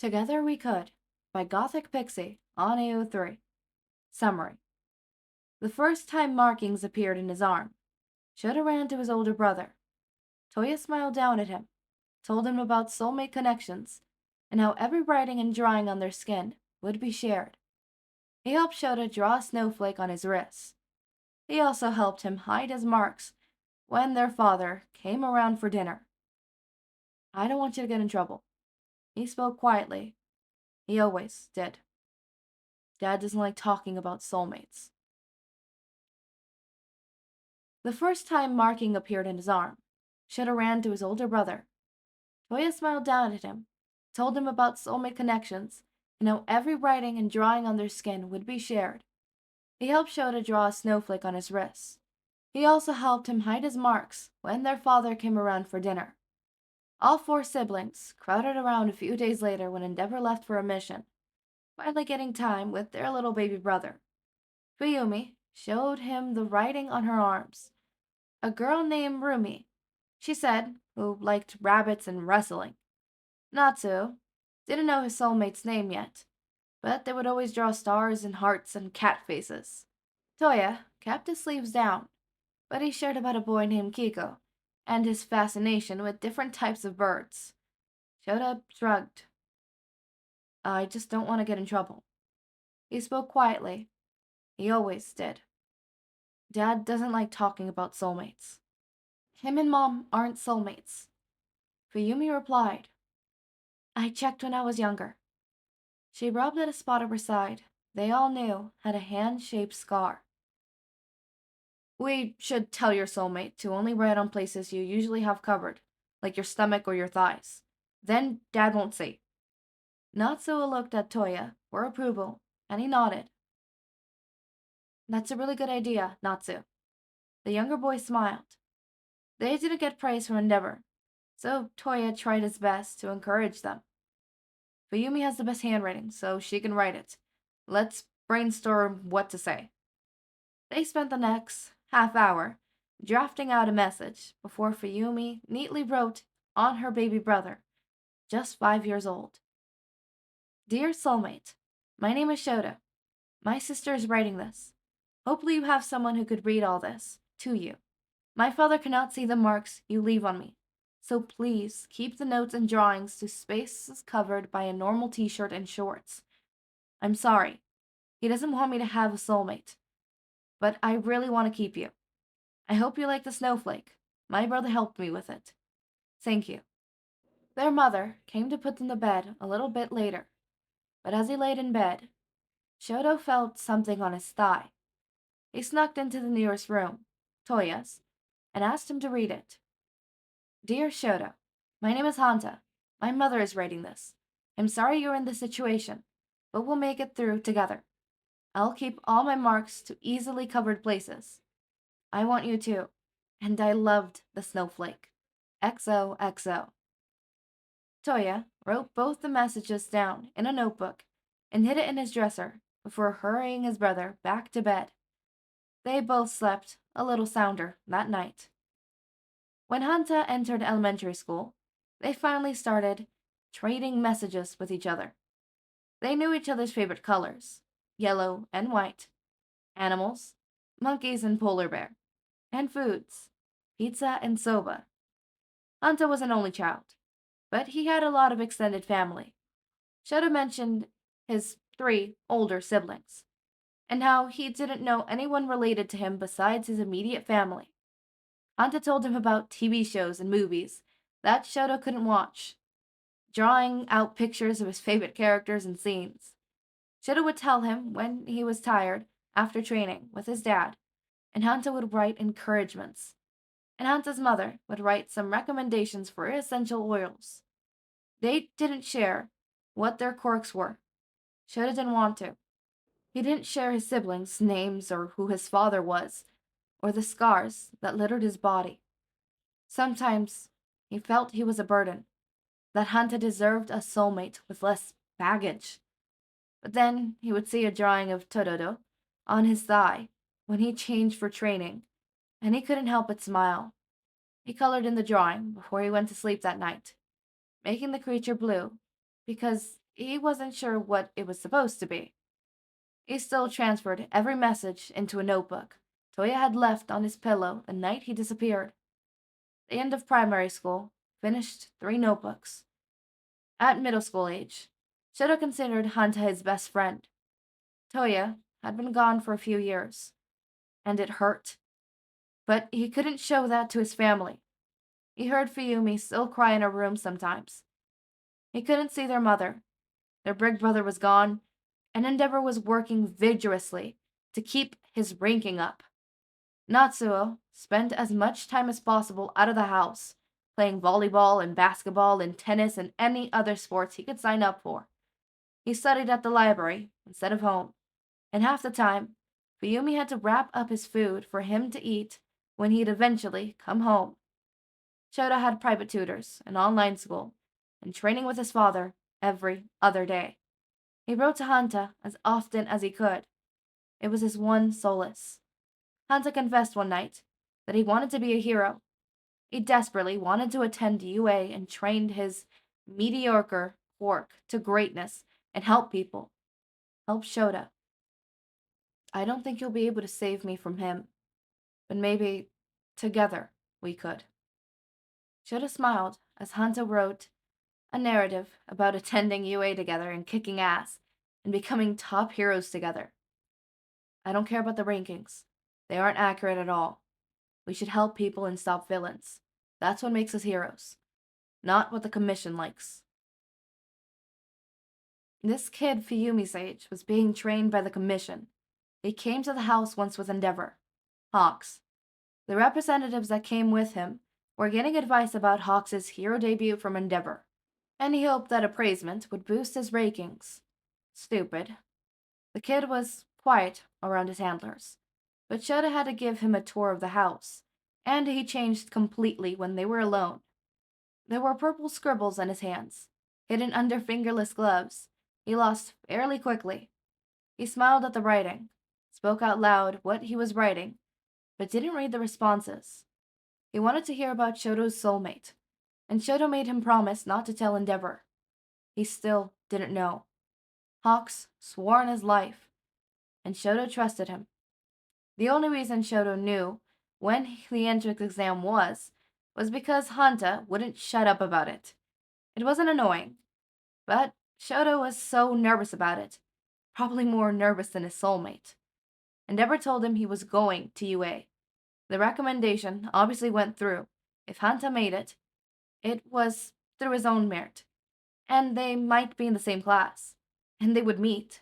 Together We Could by Gothic Pixie on AO3. Summary. The first time markings appeared in his arm, Shouto ran to his older brother. Touya smiled down at him, told him about soulmate connections, and how every writing and drawing on their skin would be shared. He helped Shouto draw a snowflake on his wrist. He also helped him hide his marks when their father came around for dinner. I don't want you to get in trouble. He spoke quietly. He always did. Dad doesn't like talking about soulmates. The first time marking appeared in his arm, Shouto ran to his older brother. Touya smiled down at him, told him about soulmate connections, and how every writing and drawing on their skin would be shared. He helped Shouto draw a snowflake on his wrist. He also helped him hide his marks when their father came around for dinner. All four siblings crowded around a few days later when Endeavor left for a mission, finally getting time with their little baby brother. Fuyumi showed him the writing on her arms. A girl named Rumi, she said, who liked rabbits and wrestling. Natsu didn't know his soulmate's name yet, but they would always draw stars and hearts and cat faces. Touya kept his sleeves down, but he shared about a boy named Kiko and his fascination with different types of birds. Shouto shrugged. I just don't want to get in trouble. He spoke quietly. He always did. Dad doesn't like talking about soulmates. Him and Mom aren't soulmates. Fuyumi replied. I checked when I was younger. She rubbed at a spot of her side they all knew had a hand-shaped scar. We should tell your soulmate to only write on places you usually have covered, like your stomach or your thighs. Then Dad won't see. Natsu looked at Touya for approval, and he nodded. That's a really good idea, Natsu. The younger boy smiled. They didn't get praise from Endeavor, so Touya tried his best to encourage them. Fuyumi has the best handwriting, so she can write it. Let's brainstorm what to say. They spent the next half hour drafting out a message before Fuyumi neatly wrote on her baby brother, just 5 years old. Dear soulmate, my name is Shouto. My sister is writing this. Hopefully you have someone who could read all this to you. My father cannot see the marks you leave on me, so please keep the notes and drawings to spaces covered by a normal t-shirt and shorts. I'm sorry. He doesn't want me to have a soulmate, but I really want to keep you. I hope you like the snowflake. My brother helped me with it. Thank you. Their mother came to put them to bed a little bit later, but as he laid in bed, Shouto felt something on his thigh. He snuck into the nearest room, Touya's, and asked him to read it. Dear Shouto, my name is Hanta. My mother is writing this. I'm sorry you're in this situation, but we'll make it through together. I'll keep all my marks to easily covered places. I want you to, and I loved the snowflake. XOXO. Touya wrote both the messages down in a notebook and hid it in his dresser before hurrying his brother back to bed. They both slept a little sounder that night. When Hanta entered elementary school, they finally started trading messages with each other. They knew each other's favorite colors, yellow and white, animals, monkeys and polar bear, and foods, pizza and soba. Hanta was an only child, but he had a lot of extended family. Shouto mentioned his 3 older siblings, and how he didn't know anyone related to him besides his immediate family. Hanta told him about TV shows and movies that Shouto couldn't watch, drawing out pictures of his favorite characters and scenes. Shouto would tell him when he was tired after training with his dad, and Hanta would write encouragements. And Hanta's mother would write some recommendations for essential oils. They didn't share what their quirks were. Shouto didn't want to. He didn't share his siblings' names or who his father was, or the scars that littered his body. Sometimes he felt he was a burden, that Hanta deserved a soulmate with less baggage. But then he would see a drawing of Todoro on his thigh when he changed for training, and he couldn't help but smile. He colored in the drawing before he went to sleep that night, making the creature blue, because he wasn't sure what it was supposed to be. He still transferred every message into a notebook Toya had left on his pillow the night he disappeared. The end of primary school, finished 3 notebooks. At middle school age, Shoto considered Hanta his best friend. Toya had been gone for a few years, and it hurt. But he couldn't show that to his family. He heard Fuyumi still cry in her room sometimes. He couldn't see their mother. Their big brother was gone, and Endeavor was working vigorously to keep his ranking up. Natsuo spent as much time as possible out of the house, playing volleyball and basketball and tennis and any other sports he could sign up for. He studied at the library instead of home, and half the time, Fuyumi had to wrap up his food for him to eat when he'd eventually come home. Shota had private tutors, an online school, and training with his father every other day. He wrote to Hanta as often as he could. It was his one solace. Hanta confessed one night that he wanted to be a hero. He desperately wanted to attend UA and train his mediocre quirk to greatness and help people. Help Shota. I don't think you'll be able to save me from him, but maybe together we could. Shota smiled as Hanta wrote a narrative about attending UA together and kicking ass and becoming top heroes together. I don't care about the rankings. They aren't accurate at all. We should help people and stop villains. That's what makes us heroes, not what the commission likes. This kid, Fuyumi's age, was being trained by the commission. He came to the house once with Endeavor. Hawks. The representatives that came with him were getting advice about Hawks' hero debut from Endeavor, and he hoped that appraisement would boost his rankings. Stupid. The kid was quiet around his handlers, but Shota had to give him a tour of the house, and he changed completely when they were alone. There were purple scribbles on his hands, hidden under fingerless gloves. He lost fairly quickly. He smiled at the writing, spoke out loud what he was writing, but didn't read the responses. He wanted to hear about Shoto's soulmate, and Shoto made him promise not to tell Endeavor. He still didn't know. Hawks swore on his life, and Shoto trusted him. The only reason Shoto knew when the entrance exam was because Hanta wouldn't shut up about it. It wasn't annoying, but Shoto was so nervous about it, probably more nervous than his soulmate. Endeavor told him he was going to UA. The recommendation obviously went through. If Hanta made it, it was through his own merit, and they might be in the same class, and they would meet.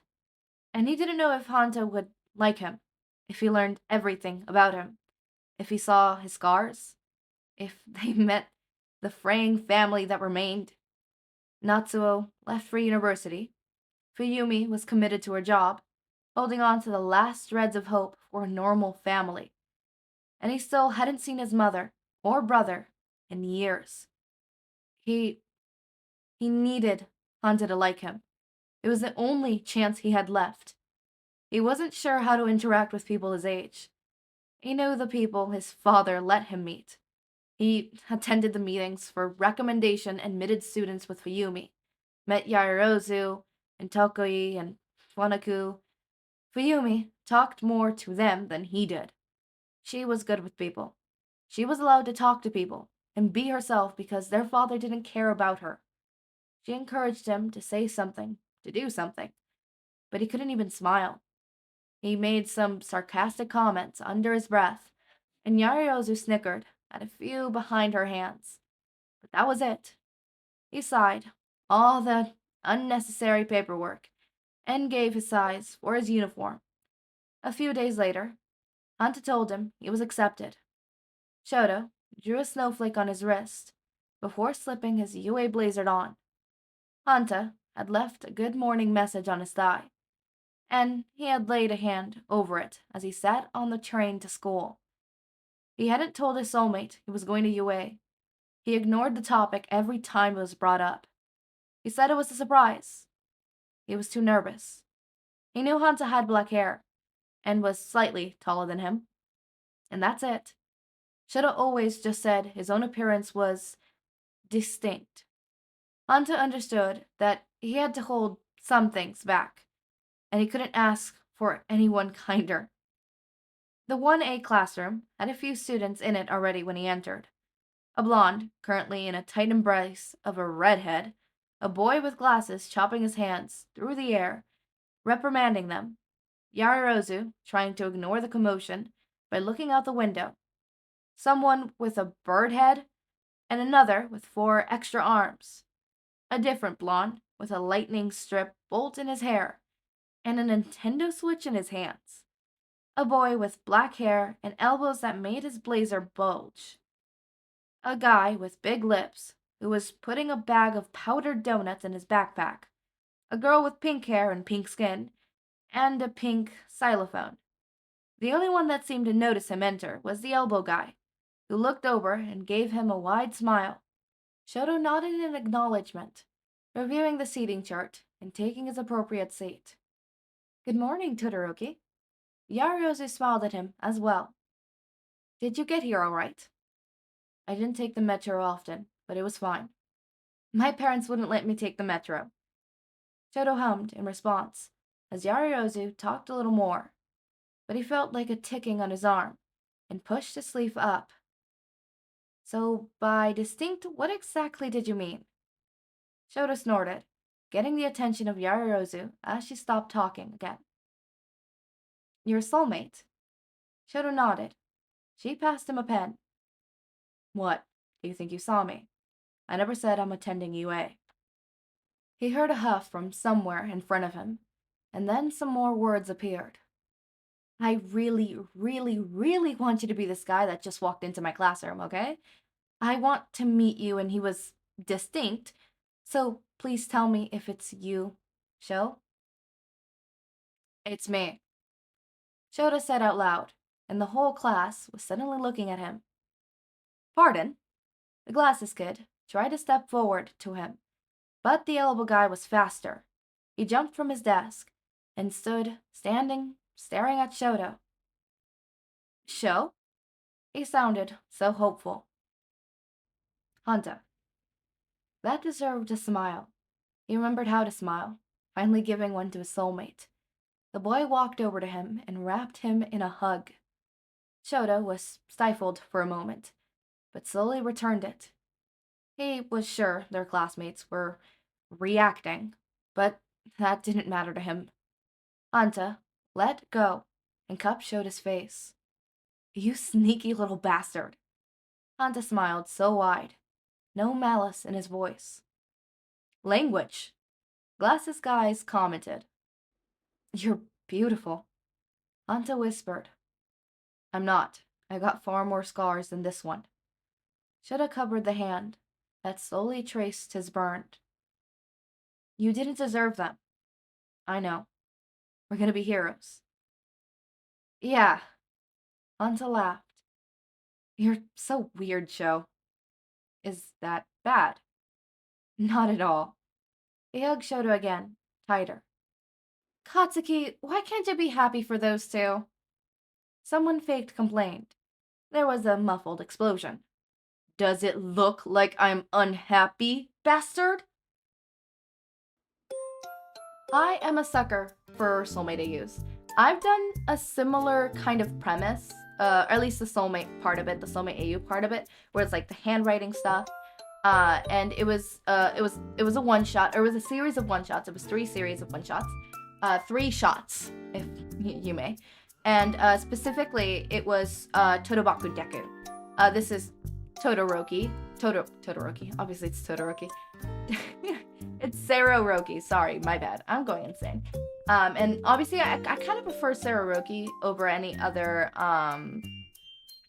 And he didn't know if Hanta would like him, if he learned everything about him, if he saw his scars, if they met the fraying family that remained. Natsuo left for university. Fuyumi was committed to her job, holding on to the last shreds of hope for a normal family. And he still hadn't seen his mother or brother in years. He needed Hanta to like him. It was the only chance he had left. He wasn't sure how to interact with people his age. He knew the people his father let him meet. He attended the meetings for recommendation admitted students with Fuyumi, met Yaoyorozu and Tokoi and Fuanaku. Fuyumi talked more to them than he did. She was good with people. She was allowed to talk to people and be herself because their father didn't care about her. She encouraged him to say something, to do something, but he couldn't even smile. He made some sarcastic comments under his breath, and Yaoyorozu snickered at a few behind her hands. But that was it. He sighed, all the unnecessary paperwork, and gave his size for his uniform. A few days later, Hanta told him he was accepted. Shoto drew a snowflake on his wrist before slipping his UA blazer on. Hanta had left a good morning message on his thigh, and he had laid a hand over it as he sat on the train to school. He hadn't told his soulmate he was going to UA. He ignored the topic every time it was brought up. He said it was a surprise. He was too nervous. He knew Hanta had black hair and was slightly taller than him. And that's it. Shoto always just said his own appearance was distinct. Hanta understood that He had to hold some things back, and he couldn't ask for anyone kinder. The 1A classroom had a few students in it already when he entered. A blonde, currently in a tight embrace of a redhead, a boy with glasses chopping his hands through the air, reprimanding them, Yarirozu trying to ignore the commotion by looking out the window, someone with a bird head, and another with 4 extra arms, a different blonde with a lightning strip bolt in his hair, and a Nintendo Switch in his hands, a boy with black hair and elbows that made his blazer bulge, a guy with big lips who was putting a bag of powdered donuts in his backpack, a girl with pink hair and pink skin, and a pink xylophone. The only one that seemed to notice him enter was the elbow guy, who looked over and gave him a wide smile. Shouto nodded in acknowledgement, reviewing the seating chart and taking his appropriate seat. "Good morning, Todoroki." Yarirozu smiled at him as well. "Did you get here all right?" "I didn't take the metro often, but it was fine." "My parents wouldn't let me take the metro." Shouto hummed in response, as Yarirozu talked a little more, but he felt like a ticking on his arm, and pushed his sleeve up. "So, by distinct, what exactly did you mean?" Shouto snorted, getting the attention of Yarirozu as she stopped talking again. "Your soulmate." Shouto nodded. She passed him a pen. "What? Do you think you saw me? I never said I'm attending UA." He heard a huff from somewhere in front of him, and then some more words appeared. "I really, really, really want you to be this guy that just walked into my classroom, okay? I want to meet you, and he was distinct, so please tell me if it's you, Sho." "It's me," Shouto said out loud, and the whole class was suddenly looking at him. "Pardon?" The glasses kid tried to step forward to him, but the elbow guy was faster. He jumped from his desk and stood standing, staring at Shouto. "Sho?" He sounded so hopeful. "Hanta." That deserved a smile. He remembered how to smile, finally giving one to his soulmate. The boy walked over to him and wrapped him in a hug. Shouto was stifled for a moment, but slowly returned it. He was sure their classmates were reacting, but that didn't matter to him. Hanta let go and cupped Shota's face. "You sneaky little bastard." Hanta smiled so wide, no malice in his voice. "Language," Glasses Guys commented. "You're beautiful," Hanta whispered. "I'm not. I got far more scars than this one." Shota covered the hand that slowly traced his burn. "You didn't deserve them." "I know. We're gonna be heroes." "Yeah." Hanta laughed. "You're so weird, Sho." "Is that bad?" "Not at all." He hugged Shouto again, tighter. "Katsuki, why can't you be happy for those two?" Someone faked complained. There was a muffled explosion. "Does it look like I'm unhappy, bastard?" I am a sucker for Soulmate AUs. I've done a similar kind of premise, or at least the Soulmate part of it, the Soulmate AU part of it, where it's like the handwriting stuff. And it was a one shot, or it was a series of one shots. It was 3 series of one shots, 3 shots, if you may. And specifically, it was Todobaku Deku. This is Todoroki. Todoroki. Obviously, it's Todoroki. It's seroroki. Sorry, my bad. I'm going insane. And obviously, I kind of prefer seroroki over any other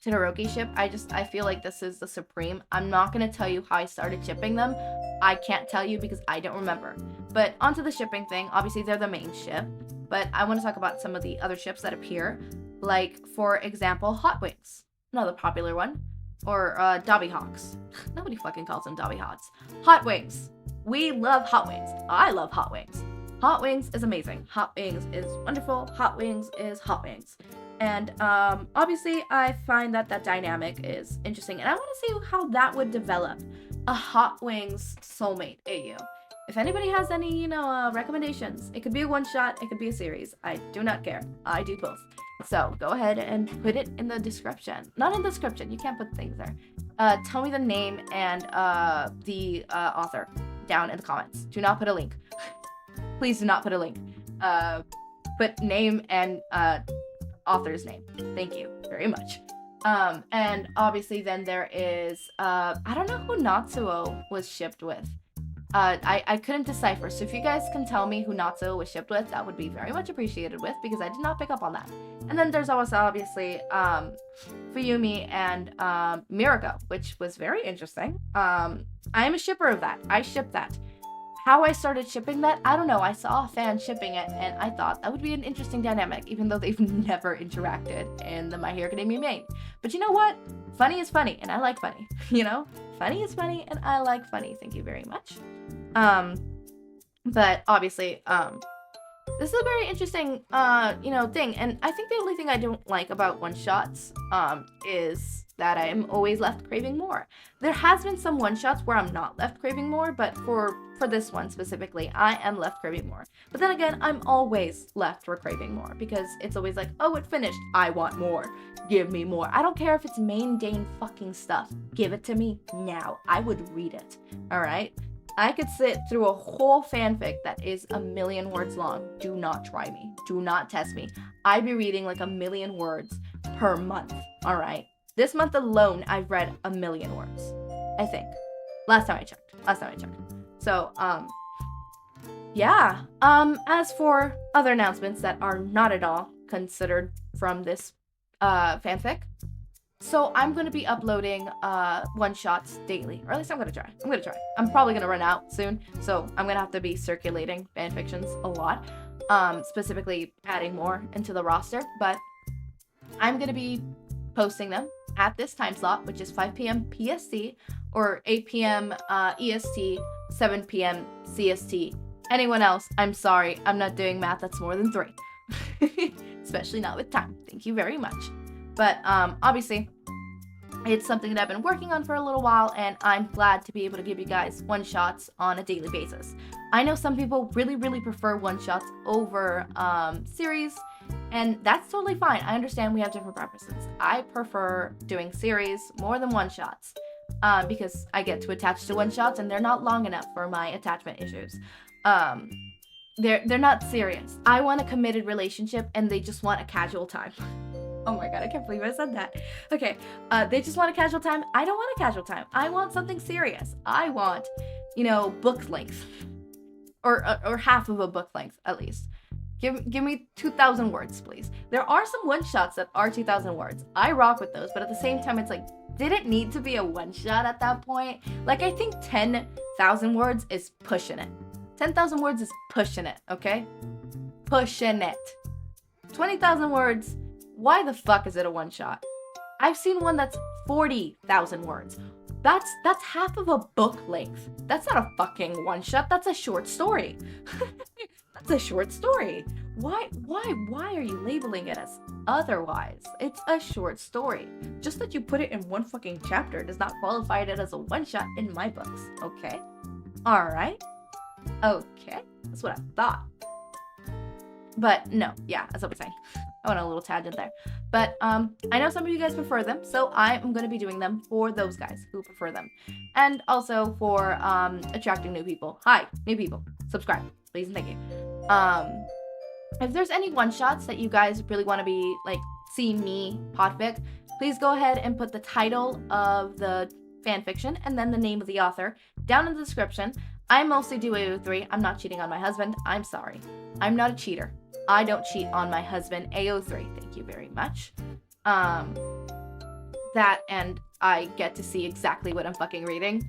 Todoroki ship. I feel like this is the supreme. I'm not gonna tell you how I started shipping them. I can't tell you because I don't remember. But onto the shipping thing. Obviously, they're the main ship. But I want to talk about some of the other ships that appear. Like, for example, Hot Wings. Another popular one. Or Dabi Hawks. Nobody fucking calls them Dabi Hawks. Hot Wings. We love Hot Wings. I love Hot Wings. Hot Wings is amazing. Hot Wings is wonderful. Hot Wings is Hot Wings. And obviously, I find that dynamic is interesting. And I want to see how that would develop. A Hot Wings Soulmate AU. if anybody has any, recommendations, it could be a one-shot, it could be a series. I do not care. I do both. So go ahead and put it in the description. Not in the description. You can't put things there. Tell me the name and the author down in the comments. Do not put a link. Please do not put a link. Put name and author's name. Thank you very much. And obviously then there is, I don't know who Natsuo was shipped with. I couldn't decipher, so if you guys can tell me who Natsuo was shipped with, that would be very much appreciated with, because I did not pick up on that. And then there's also, obviously, Fuyumi and Mirako, which was very interesting. I am a shipper of that. I ship that. How I started shipping that, I don't know. I saw a fan shipping it, and I thought that would be an interesting dynamic, even though they've never interacted in the My Hero Academia main. But you know what? Funny is funny, and I like funny. Funny is funny, and I like funny. Thank you very much. But obviously, this is a very interesting, thing. And I think the only thing I don't like about one-shots, is that I am always left craving more. There has been some one-shots where I'm not left craving more, but for this one specifically, I am left craving more. But then again, I'm always left for craving more, because it's always like, oh, it finished. I want more. Give me more. I don't care if it's mundane fucking stuff. Give it to me now. I would read it. All right? I could sit through a whole fanfic that is 1,000,000 words long. Do not try me. Do not test me. I'd be reading like 1,000,000 words per month. All right? This month alone, I've read 1,000,000 words. I think. Last time I checked. So, yeah. As for other announcements that are not at all considered from this fanfic, so I'm going to be uploading one-shots daily, or at least I'm going to try. I'm probably going to run out soon, so I'm going to have to be circulating fanfictions a lot, specifically adding more into the roster, but I'm going to be posting them at this time slot, which is 5 p.m. PST, or 8 p.m. EST, 7 p.m. CST. Anyone else, I'm sorry, I'm not doing math that's more than 3. Especially not with time. Thank you very much. But obviously, it's something that I've been working on for a little while, and I'm glad to be able to give you guys one-shots on a daily basis. I know some people really, really prefer one-shots over series, and that's totally fine. I understand we have different preferences. I prefer doing series more than one-shots, because I get to attach to one-shots, and they're not long enough for my attachment issues. They're not serious. I want a committed relationship, and they just want a casual time. Oh my god, I can't believe I said that. Okay, they just want a casual time. I don't want a casual time. I want something serious. I want, book length. Or half of a book length, at least. Give me 2,000 words, please. There are some one-shots that are 2,000 words. I rock with those, but at the same time, it's like, did it need to be a one-shot at that point? Like, I think 10,000 words is pushing it. 10,000 words is pushing it, okay? Pushing it. 20,000 words, why the fuck is it a one-shot? I've seen one that's 40,000 words. That's half of a book length. That's not a fucking one-shot, that's a short story. That's a short story. Why are you labeling it as otherwise? It's a short story. Just that you put it in one fucking chapter does not qualify it as a one-shot in my books, okay? Alright. Okay. That's what I thought. But no, yeah, as I was saying. I went on a little tangent there. But I know some of you guys prefer them, so I'm going to be doing them for those guys who prefer them. And also for attracting new people. Hi, new people. Subscribe, please and thank you. If there's any one-shots that you guys really want to be, see me podfic, please go ahead and put the title of the fanfiction and then the name of the author down in the description. I mostly do AO3. I'm not cheating on my husband. I'm sorry. I'm not a cheater. I don't cheat on my husband. AO3. Thank you very much. That, and I get to see exactly what I'm fucking reading.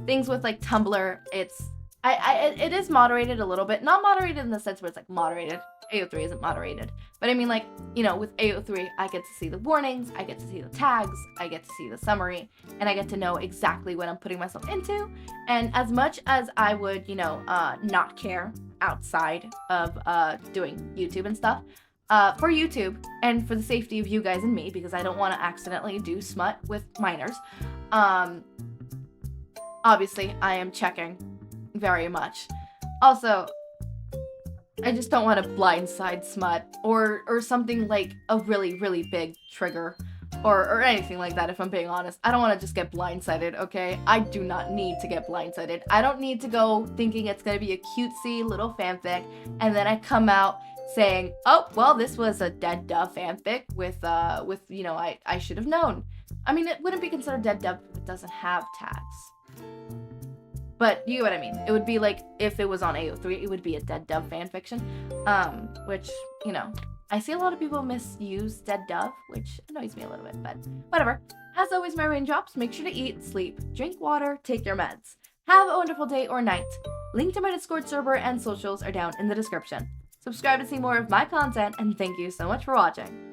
Things with Tumblr, it is moderated a little bit. Not moderated in the sense where it's moderated. AO3 isn't moderated. But I mean with AO3, I get to see the warnings, I get to see the tags, I get to see the summary, and I get to know exactly what I'm putting myself into. And as much as I would, not care outside of doing YouTube and stuff, for YouTube and for the safety of you guys and me, because I don't want to accidentally do smut with minors, obviously I am checking very much. Also, I just don't want a blindside smut or something like a really, really big trigger or anything like that, if I'm being honest. I don't want to just get blindsided, okay? I do not need to get blindsided. I don't need to go thinking it's going to be a cutesy little fanfic, and then I come out saying, oh, well, this was a dead dove fanfic with you know, I should have known. I mean, it wouldn't be considered dead dove if it doesn't have tags. But you get what I mean. It would be like if it was on AO3, it would be a dead dove fanfiction. Which, you know, I see a lot of people misuse dead dove, which annoys me a little bit, but whatever. As always, my raindrops, make sure to eat, sleep, drink water, take your meds. Have a wonderful day or night. Link to my Discord server and socials are down in the description. Subscribe to see more of my content, and thank you so much for watching.